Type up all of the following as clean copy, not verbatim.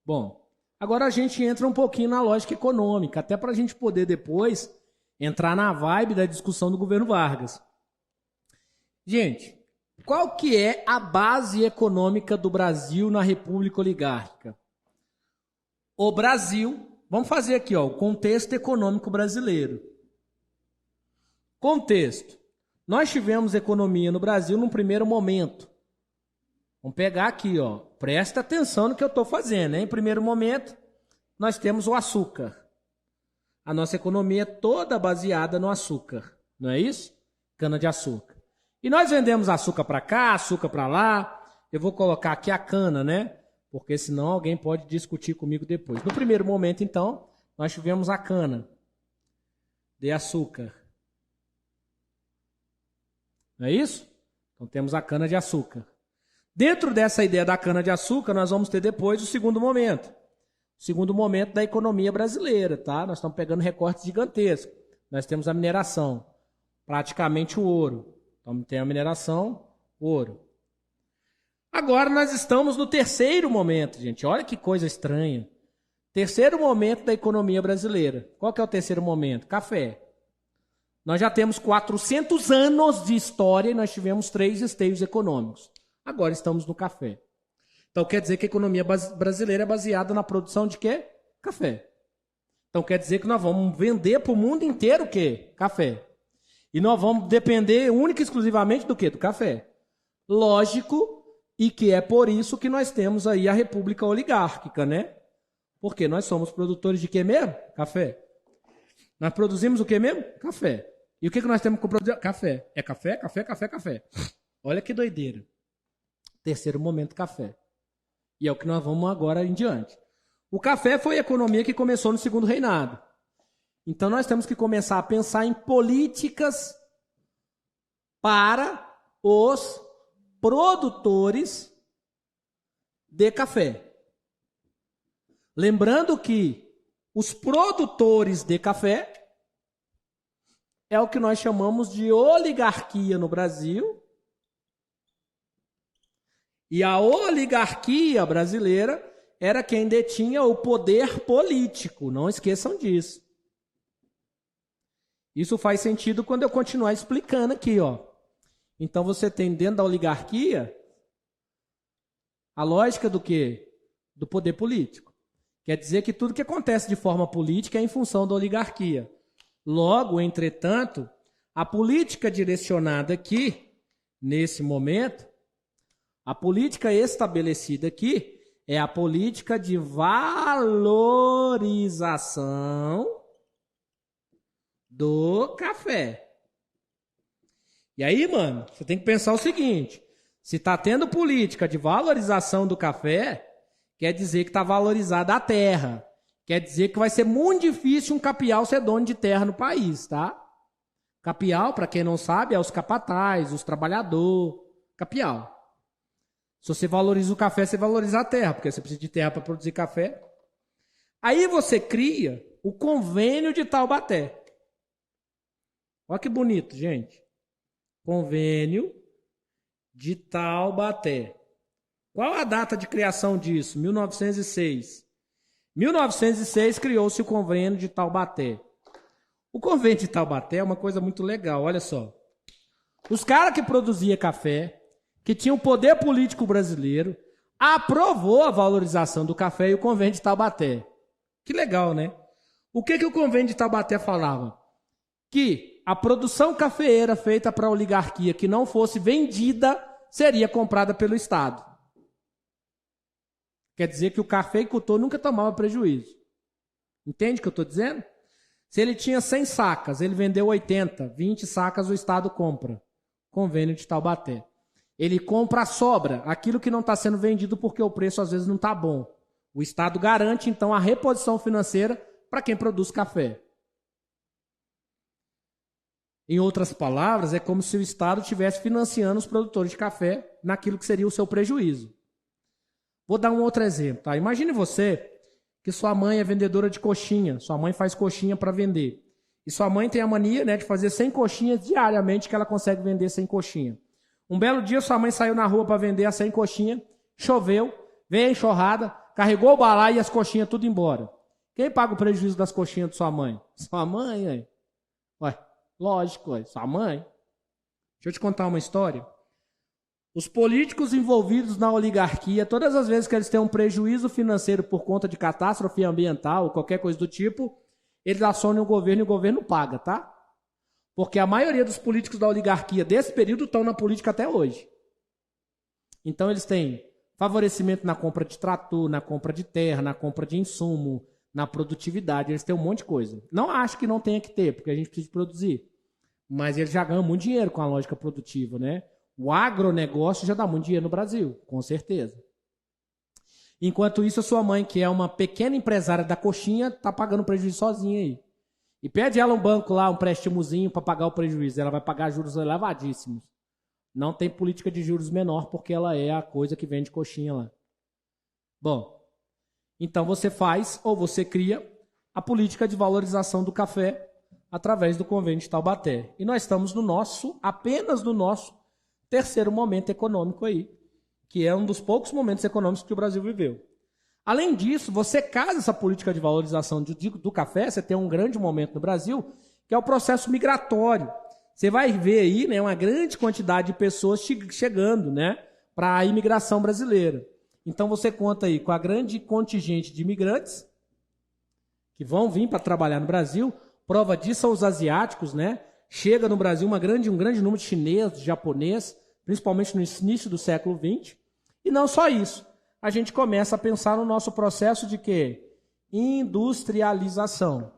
Bom, agora a gente entra um pouquinho na lógica econômica, até para a gente poder depois entrar na vibe da discussão do governo Vargas. Gente, qual que é a base econômica do Brasil na República Oligárquica? O Brasil, vamos fazer aqui, ó, o contexto econômico brasileiro. Contexto. Nós tivemos economia no Brasil num primeiro momento. Vamos pegar aqui, ó. Presta atenção no que eu estou fazendo, hein? Em primeiro momento, nós temos o açúcar. A nossa economia é toda baseada no açúcar, não é isso? Cana-de-açúcar. E nós vendemos açúcar para cá, açúcar para lá. Eu vou colocar aqui a cana, né? Porque senão alguém pode discutir comigo depois. No primeiro momento, então, nós tivemos a cana de açúcar. Não é isso? Então temos a cana-de-açúcar. Dentro dessa ideia da cana-de-açúcar, nós vamos ter depois o segundo momento. O segundo momento da economia brasileira, tá? Nós estamos pegando recortes gigantescos. Nós temos a mineração, praticamente o ouro. Então tem a mineração, ouro. Agora nós estamos no terceiro momento, gente. Olha que coisa estranha. Terceiro momento da economia brasileira. Qual que é o terceiro momento? Café. Nós já temos 400 anos de história e nós tivemos 3 esteios econômicos. Agora estamos no café. Então quer dizer que a economia brasileira é baseada na produção de quê? Café. Então quer dizer que nós vamos vender para o mundo inteiro o quê? Café. E nós vamos depender única e exclusivamente do quê? Do café. Lógico, e que é por isso que nós temos aí a República Oligárquica, né? Porque nós somos produtores de quê mesmo? Café. Nós produzimos o quê mesmo? Café. E o que nós temos que produzir? Café. É café, café, café, café. Olha que doideira. Terceiro momento, café. E é o que nós vamos agora em diante. O café foi a economia que começou no segundo reinado. Então nós temos que começar a pensar em políticas para os produtores de café. Lembrando que os produtores de café é o que nós chamamos de oligarquia no Brasil. E a oligarquia brasileira era quem detinha o poder político. Não esqueçam disso. Isso faz sentido quando eu continuar explicando aqui, ó. Então você tem dentro da oligarquia a lógica do quê? Do poder político. Quer dizer que tudo que acontece de forma política é em função da oligarquia. Logo, entretanto, a política direcionada aqui, nesse momento, a política estabelecida aqui é a política de valorização do café. E aí, mano, você tem que pensar o seguinte: se está tendo política de valorização do café, quer dizer que está valorizada a terra. Quer dizer que vai ser muito difícil um capial ser dono de terra no país, tá? Capial, para quem não sabe, é os capatais, os trabalhadores. Capial. Se você valoriza o café, você valoriza a terra, porque você precisa de terra para produzir café. Aí você cria o Convênio de Taubaté. Olha que bonito, gente. Convênio de Taubaté. Qual a data de criação disso? 1906. 1906 criou-se o Convênio de Taubaté. O Convênio de Taubaté é uma coisa muito legal, olha só. Os caras que produziam café, que tinham o poder político brasileiro, aprovou a valorização do café e o Convênio de Taubaté. Que legal, né? O que o Convênio de Taubaté falava? Que a produção cafeeira feita para a oligarquia que não fosse vendida seria comprada pelo Estado. Quer dizer que o cafeicultor nunca tomava prejuízo. Entende o que eu estou dizendo? Se ele tinha 100 sacas, ele vendeu 80, 20 sacas o Estado compra. Convênio de Taubaté. Ele compra a sobra, aquilo que não está sendo vendido porque o preço às vezes não está bom. O Estado garante, então, a reposição financeira para quem produz café. Em outras palavras, é como se o Estado estivesse financiando os produtores de café naquilo que seria o seu prejuízo. Vou dar um outro exemplo, tá? Imagine você que sua mãe é vendedora de coxinha, sua mãe faz coxinha para vender. E sua mãe tem a mania, né, de fazer 100 coxinhas diariamente que ela consegue vender 100 coxinhas. Um belo dia sua mãe saiu na rua para vender as 100 coxinhas, choveu, veio a enxurrada, carregou o balaio e as coxinhas tudo embora. Quem paga o prejuízo das coxinhas de sua mãe? Sua mãe, aí. Ué, lógico, ué, sua mãe. Deixa eu te contar uma história. Os políticos envolvidos na oligarquia, todas as vezes que eles têm um prejuízo financeiro por conta de catástrofe ambiental ou qualquer coisa do tipo, eles acionam o governo e o governo paga, tá? Porque a maioria dos políticos da oligarquia desse período estão na política até hoje. Então eles têm favorecimento na compra de trator, na compra de terra, na compra de insumo, na produtividade, eles têm um monte de coisa. Não acho que não tenha que ter, porque a gente precisa produzir. Mas eles já ganham muito dinheiro com a lógica produtiva, né? O agronegócio já dá muito dinheiro no Brasil, com certeza. Enquanto isso, a sua mãe, que é uma pequena empresária da coxinha, está pagando prejuízo sozinha aí. E pede ela um banco lá, um préstimozinho para pagar o prejuízo. Ela vai pagar juros elevadíssimos. Não tem política de juros menor, porque ela é a coisa que vende coxinha lá. Bom, então você faz, ou você cria, a política de valorização do café através do Convênio de Taubaté. E nós estamos apenas no nosso terceiro momento econômico aí, que é um dos poucos momentos econômicos que o Brasil viveu. Além disso, você casa essa política de valorização do café, você tem um grande momento no Brasil, que é o processo migratório. Você vai ver aí, né, uma grande quantidade de pessoas chegando, né, para a imigração brasileira. Então você conta aí com a grande contingente de imigrantes que vão vir para trabalhar no Brasil. Prova disso são os asiáticos, né? Chega no Brasil um grande número de chineses, de japonês, principalmente no início do século XX. E não só isso. A gente começa a pensar no nosso processo de quê? Industrialização.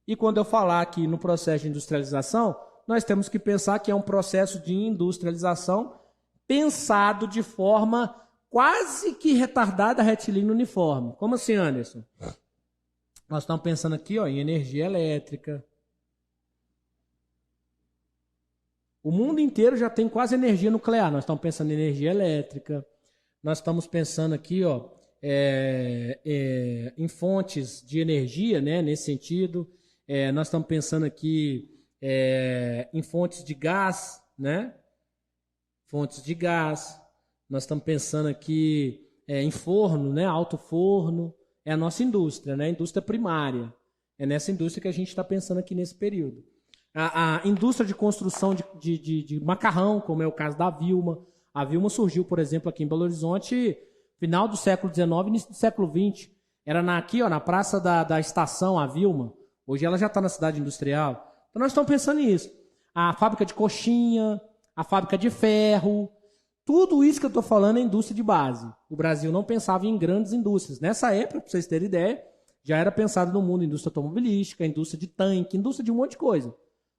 E quando eu falar aqui no processo de industrialização, nós temos que pensar que é um processo de industrialização pensado de forma quase que retardada, retilínea, uniforme. Como assim, Anderson? Nós estamos pensando aqui, ó, em energia elétrica. O mundo inteiro já tem quase energia nuclear. Nós estamos pensando em energia elétrica. Nós estamos pensando aqui, ó, em fontes de energia, né, nesse sentido. Nós estamos pensando aqui em fontes de gás, né? Fontes de gás. Nós estamos pensando aqui em forno, né? Alto forno. É a nossa indústria, né? Indústria primária. É nessa indústria que a gente está pensando aqui nesse período. A indústria de construção de macarrão, como é o caso da Vilma. A Vilma surgiu, por exemplo, aqui em Belo Horizonte, final do século XIX, início do século XX. Era aqui, ó, na praça da estação, a Vilma. Hoje ela já está na cidade industrial. Então nós estamos pensando nisso. A fábrica de coxinha, a fábrica de ferro, tudo isso que eu estou falando é indústria de base. O Brasil não pensava em grandes indústrias. Nessa época, para vocês terem ideia, já era pensado no mundo indústria automobilística, indústria de tanque, indústria de um monte de coisa.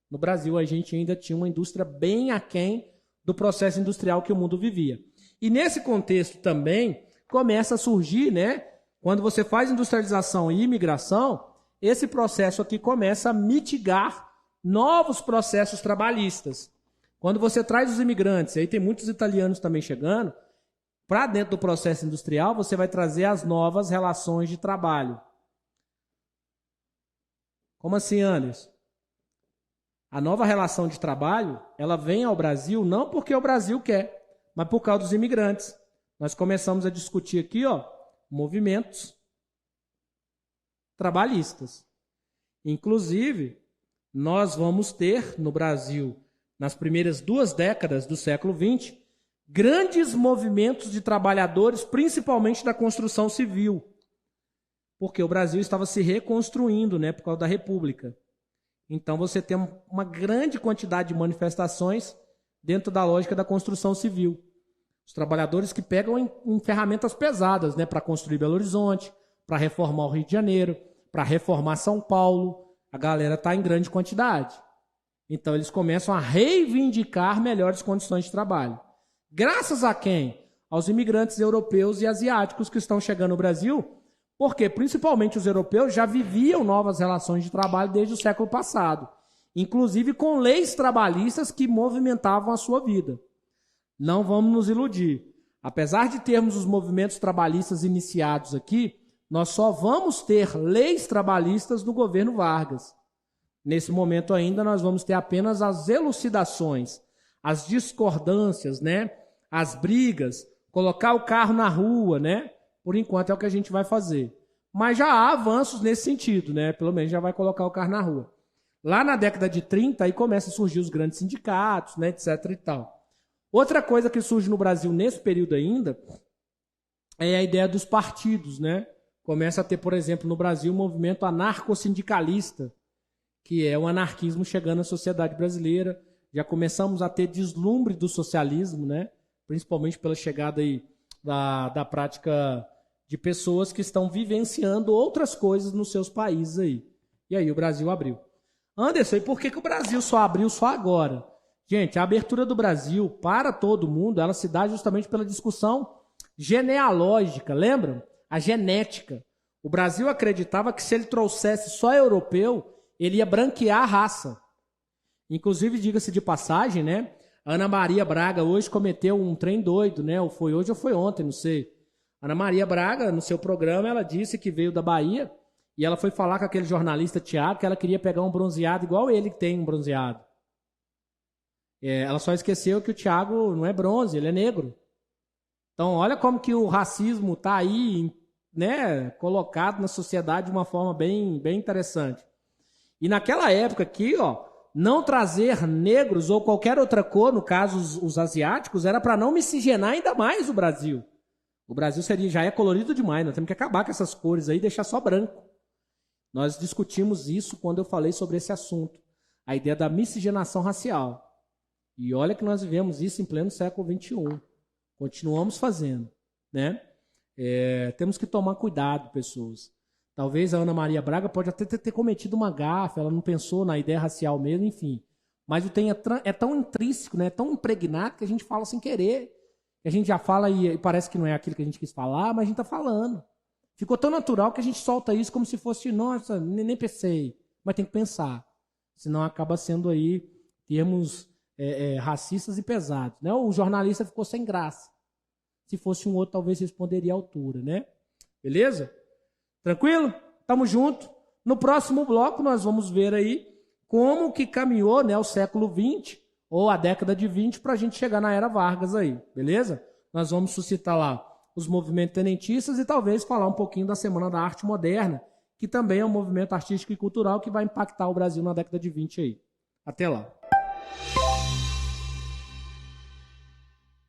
No Brasil, a gente ainda tinha uma indústria bem aquém do processo industrial que o mundo vivia. E nesse contexto também começa a surgir, né? Quando você faz industrialização e imigração, esse processo aqui começa a mitigar novos processos trabalhistas. Quando você traz os imigrantes, aí tem muitos italianos também chegando, para dentro do processo industrial, você vai trazer as novas relações de trabalho. Como assim, Anderson? A nova relação de trabalho, ela vem ao Brasil não porque o Brasil quer, mas por causa dos imigrantes. Nós começamos a discutir aqui, ó, movimentos trabalhistas. Inclusive, nós vamos ter no Brasil, nas primeiras 2 décadas do século XX, grandes movimentos de trabalhadores, principalmente da construção civil, porque o Brasil estava se reconstruindo, né, por causa da República. Então você tem uma grande quantidade de manifestações dentro da lógica da construção civil. Os trabalhadores que pegam em ferramentas pesadas, né, para construir Belo Horizonte, para reformar o Rio de Janeiro, para reformar São Paulo, a galera está em grande quantidade. Então eles começam a reivindicar melhores condições de trabalho. Graças a quem? Aos imigrantes europeus e asiáticos que estão chegando no Brasil, porque principalmente os europeus já viviam novas relações de trabalho desde o século passado, inclusive com leis trabalhistas que movimentavam a sua vida. Não vamos nos iludir. Apesar de termos os movimentos trabalhistas iniciados aqui, nós só vamos ter leis trabalhistas no governo Vargas. Nesse momento ainda nós vamos ter apenas as elucidações, as discordâncias, né? As brigas, colocar o carro na rua, né? por enquanto é o que a gente vai fazer. Mas já há avanços nesse sentido, né? Pelo menos já vai colocar o carro na rua. Lá na década de 30, aí começam a surgir os grandes sindicatos, né, etc e tal. Outra coisa que surge no Brasil nesse período ainda é a ideia dos partidos, né? Começa a ter, por exemplo, no Brasil, um movimento anarcossindicalista, que é o anarquismo chegando à sociedade brasileira. Já começamos a ter deslumbre do socialismo, né? Principalmente pela chegada aí da prática de pessoas que estão vivenciando outras coisas nos seus países aí. E aí o Brasil abriu. Anderson, e por que o Brasil só abriu só agora? Gente, a abertura do Brasil para todo mundo, ela se dá justamente pela discussão genealógica, lembram? A genética. O Brasil acreditava que se ele trouxesse só europeu, ele ia branquear a raça. Inclusive, diga-se de passagem, né? A Ana Maria Braga hoje cometeu um trem doido, né? Ou foi hoje ou foi ontem, não sei. Ana Maria Braga, no seu programa, ela disse que veio da Bahia e ela foi falar com aquele jornalista Tiago que ela queria pegar um bronzeado igual ele que tem um bronzeado. Ela só esqueceu que o Tiago não é bronze, ele é negro. Então, olha como que o racismo está aí, né, colocado na sociedade de uma forma bem, bem interessante. E naquela época aqui, ó, não trazer negros ou qualquer outra cor, no caso os asiáticos, era para não miscigenar ainda mais o Brasil. O Brasil já é colorido demais, nós temos que acabar com essas cores aí e deixar só branco. Nós discutimos isso quando eu falei sobre esse assunto, a ideia da miscigenação racial. E olha que nós vivemos isso em pleno século XXI. Continuamos fazendo, né? Temos que tomar cuidado, pessoas. Talvez a Ana Maria Braga pode até ter cometido uma gafe, ela não pensou na ideia racial mesmo, enfim. Mas o tem é tão intrínseco, né? É tão impregnado que a gente fala sem querer. A gente já fala e parece que não é aquilo que a gente quis falar, mas a gente está falando. Ficou tão natural que a gente solta isso como se fosse, nossa, nem pensei. Mas tem que pensar. Senão acaba sendo aí termos racistas e pesados, né? O jornalista ficou sem graça. Se fosse um outro, talvez responderia à altura, né? Beleza? Tranquilo? Tamo junto. No próximo bloco nós vamos ver aí como que caminhou, né, o século XX ou a década de 20 para a gente chegar na era Vargas aí, beleza? Nós vamos suscitar lá os movimentos tenentistas e talvez falar um pouquinho da Semana da Arte Moderna, que também é um movimento artístico e cultural que vai impactar o Brasil na década de 20 aí. Até lá.